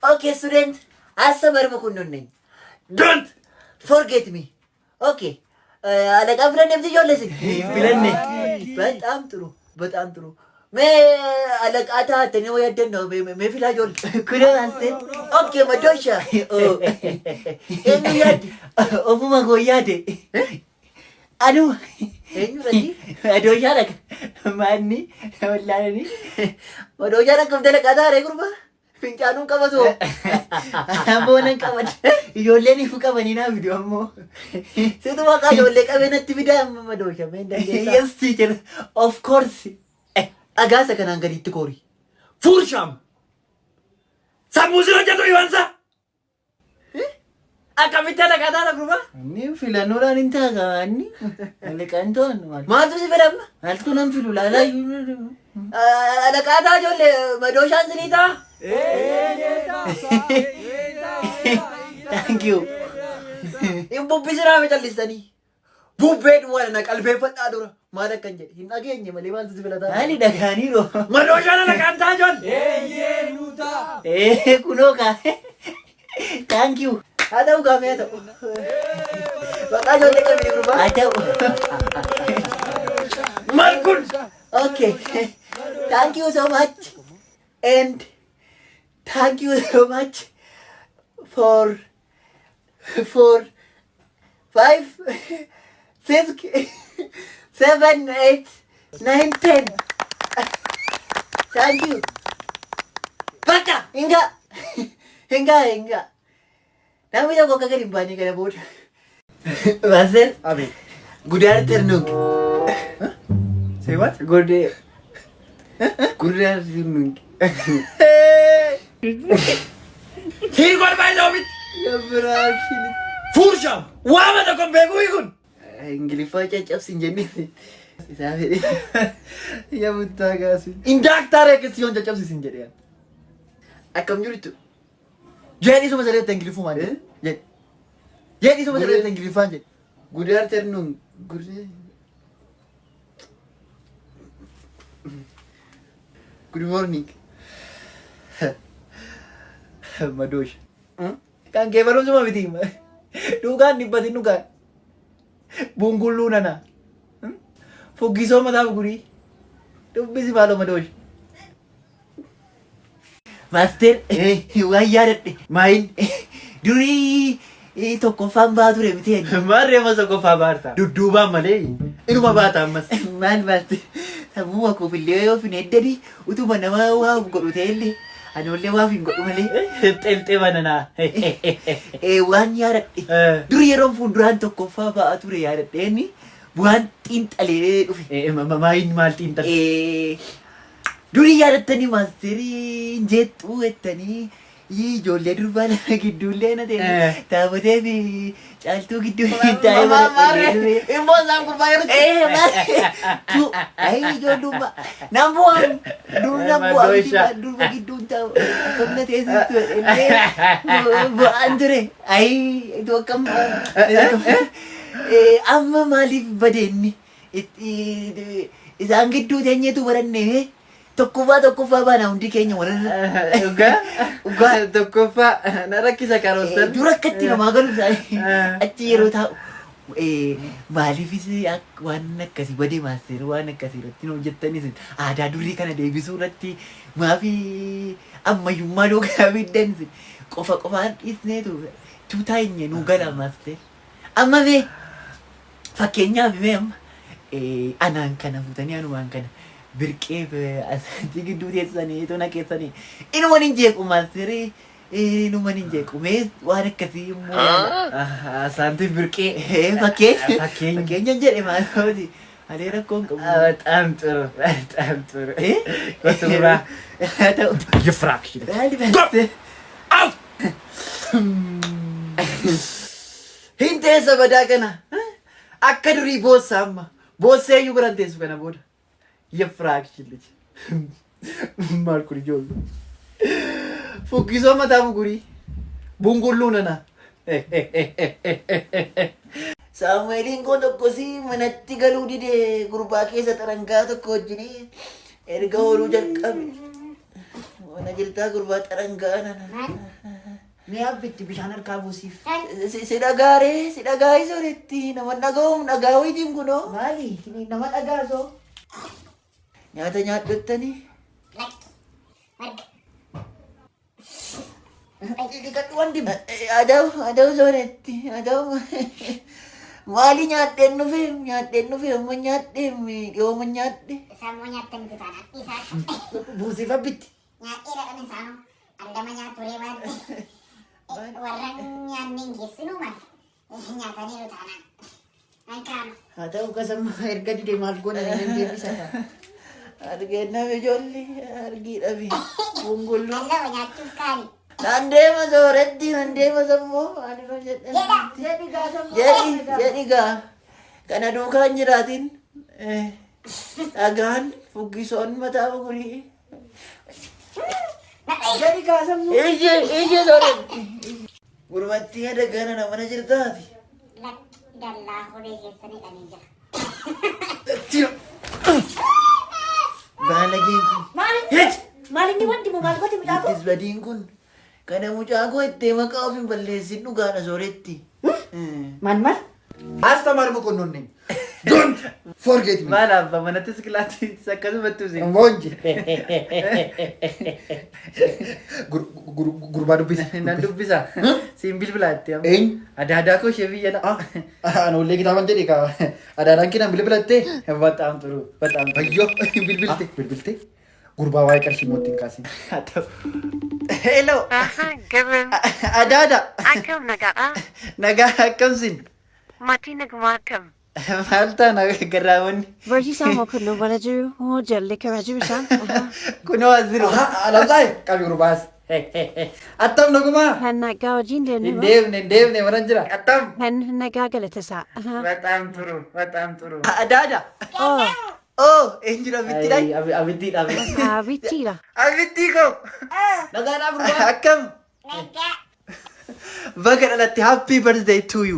Okay, student. Asabar mo kununin. Don't forget me. Okay. Alaga filan nemti jollesi. Filan ne. በጣም ጥሩ አለቃታ ተኔ ወያደን ነው ሜፊላ ጆል ኩራንተ ኦኬ መዶሻ ኤኑ ያድ ኦፉማ ጎያደ አኑ ኤኑ ረዲ አዶሻ ለክ ማኒ ወላኒ ወዶሻ ለክ ተለቃታ ረጉርባ ፊንጫኑን ቀበቶ አምቦነን ቀበድ ይጆሌኒ ፍቀበኒና ቪዲዮሞ ሲቱ ዋቃ ጆሌ ቀበነት ቪዳ መዶሻ መንደንዴሳ Yes, teacher. Of course. አጋሰ ከናን ገዲት ኮሪ Fursham. Samusiro jato iwansa. Akkamita laqataa gurba. Ni filannoodhaan hin taa'ani. Laqaan to'an maal? Maaltu si fedhamna? Maaltu nan filu laalaa laqaataa ijoollee madooshaan sinii ta'a? Thank you. Hin bubbisiraa mi callistanii? Bubbeen waan na qalbeeffadhaa dura. Maal akkan jedhe hin dhageenye malee maaltu si filataa? Maali dhagaaniiroo? Madooshaan laqaan ta'a ijoollee. Nuta. Kunoo kaa. Thank you. Haa ta'u kaamee haa ta'u. Maqaa ijoollee qabni gurbaa? Haa ta'u. Maal kun? Okay. Thank you so much. And thank you so much for 5, 6, 7, 8, 9, 10. Thank you. Baka! Hinga! Hinga! Namni tokko akka gadi hin baane kana booda. Master, Abi. good afternoon. Say what? Good afternoon. Here got my love it. Yabraakini. Fursham. Waama tokko beekuu kun. Ingiliffaa caccabsin jennee isaa fedhe. Yamuttaa gaasi. Indaaktaara eeggisiyoon caccabsisin jedhee. Akkam jirtu? Jedhii suma sirreetta Ingiliffummaan jedhe. Jedhii suma sirreetta Ingiliffaan jedhe. Good afternoon. Good morning. Madoosh. Kan kee barumsuma miti. Dhugaan dhibbatiin dhugaan. Bungulluu nana. Fuggisoo mataaf gurii. Dubbisi maaloo madoosh. Master, waan yaadadhe. Maayin. Durii tokkoffaan baa ture miti. Maarree masa qofaa baarta. Dudduubaan malee. Inuma baata ammas. Maal baaste? Sammuu akkoo fillee yoo fin heddanii utuma nama waa godhu ta'ellee anoollee waa fin godhu malee. Xelxee bananaa. Waan yaadadhe. Durii yeroon fuulduraan tokkoffaa ba'aa ture yaadadhe inni waan xiinxalee dhufe. Maayin maal xiinxal? Durii yaadattanii maasterii jeexxuu jettanii ijoollee durbaa lama gidduullee na ta'e taabatee fi caaltuu gidduu hin taa'e Immoo isaan gurbaa yeroo ijoollummaa nan bu'aan durba gidduun taa'u akkam na teessistu illee bu'aan ture itu akkam amma maaliif badeenni isaan gidduu teenyeetu barannee tokkoffaa baana hundi keenya warra Ugaa tokkoffaa na rakkisa karoorsan. dura akkatti namaa galu achi yeroo taa'u maaliifis waan akkasii badee maasteer waan akkasii irratti hojjettanis aadaa durii kana deebisuu irratti maafi ammayyummaa doogaa fiddanis qofaan dhiisneetu tuutaa hin nuu gala maasteer amma mee fakkeenyaaf mee amma anaan kana fuutanii anumaan kana birqee asantii gidduu teessanii tona keessanii inuman hin jeequ maasterii inuman hin jeequ mee waan akkasii immoo Asaantii birqee. fakkeenya jedhe maalooti alee rakkoon qabu. Bexaam ጥሩ. Gosa biraa. haa ta'u Yifraakshile. maali baastee Out! hin teessa badaa kana akka durii boossaa amma boossee iyyuu biran teessu kana booda yifraakshile Maal kun ijoollee? fuggisoo mataa mugurii bungulluu nana. Saamu'eeliin koo tokkosii manatti galuu didee gurbaa keessa xarangaa tokko wajjinii erga ooluu jalqabe. Mana jirtaa gurbaa xarangaana. Ni abbitti bishaan harkaa buusiif. Si dhagaa'ee sooretti nama dhagaa wayitiin kunoo. Maali? Nama dhagaasoo. Nyaata nyaadhottanii. Dhiqadhu waan dibu. Adau sooretti adau. Maali nyaadheen dhufe amma nyaadheen dhiyooma nyaadhe. Sammuu nyaattan bitaadha. Isaa Buusiif abbitti. nyaadhee dhaqan isaanu aldama nyaatulee maatti. Warra nyaanni hin geessinu maali? Nyaataniiru taanaan. Ankaama. Haa ta'u kasammaa erga didee maal goona hin deebisa. Argeennaaf ijoollee argii dhabe. Bungullu. Aldama nyaachuuf kaani. Nan deema sooretti nan deema sammoo maalirra jedhan. Jedhi gaa kana duukaan jiraatin dhagaan fuggisoon mataa bugurii. Jadi kaasamuu. Ije sooretti. Gurbattii adagana namana jirtaati. Dallaa horee keessanii dhanii jira. Baalageen kun. Maali inni wanti moo maal gooti midhaan Ittis badiin kun kana mucaa koo ittee maqaa of hin balleessin dhugaadha sooretti. maal? Astamar Mokonnonin. Don't forget me. Maal abbaa manattis kilaatti akkasumatti usin. Monji. Gurbaa dubbisa. Nan dubbisa. Siin bilbilaatti amma. Eenyu? Adaadaa koo ishee biyya dha. Anollee kitaaban jedhe kaa. Adaadhaan kinaan bilbilattee. Bataam turu. Bataam turu. Ayyoo bilbilte. Bilbilte. Gurbaa waa'ee qarshii mootti hin kaasin. Haa ta'u. Hello. Gabin, Adaada. akam nagaa? Nagaa akkamsin. Mati naguma akam? Maal taana garraamonni. Barsiisaa moo kun bara jiru moo jalli karaa jiru isaan? Kunoo as jiru. Alamsaay qabi gurbaas. Attam nagumaa. Kan nagaa wajjin Hin deemu. deemne mana jira. Attam. Kan nagaa galatasaa. Bataam turu. Bataam turu. Adaada. Oh, Oh, eenyudha abittiidha. Abiddiidha. abittiidha. Abittii koo. Nagaadhaa gurbaa. Akkam. Nagaa. Baga dhalatti happy birthday to you.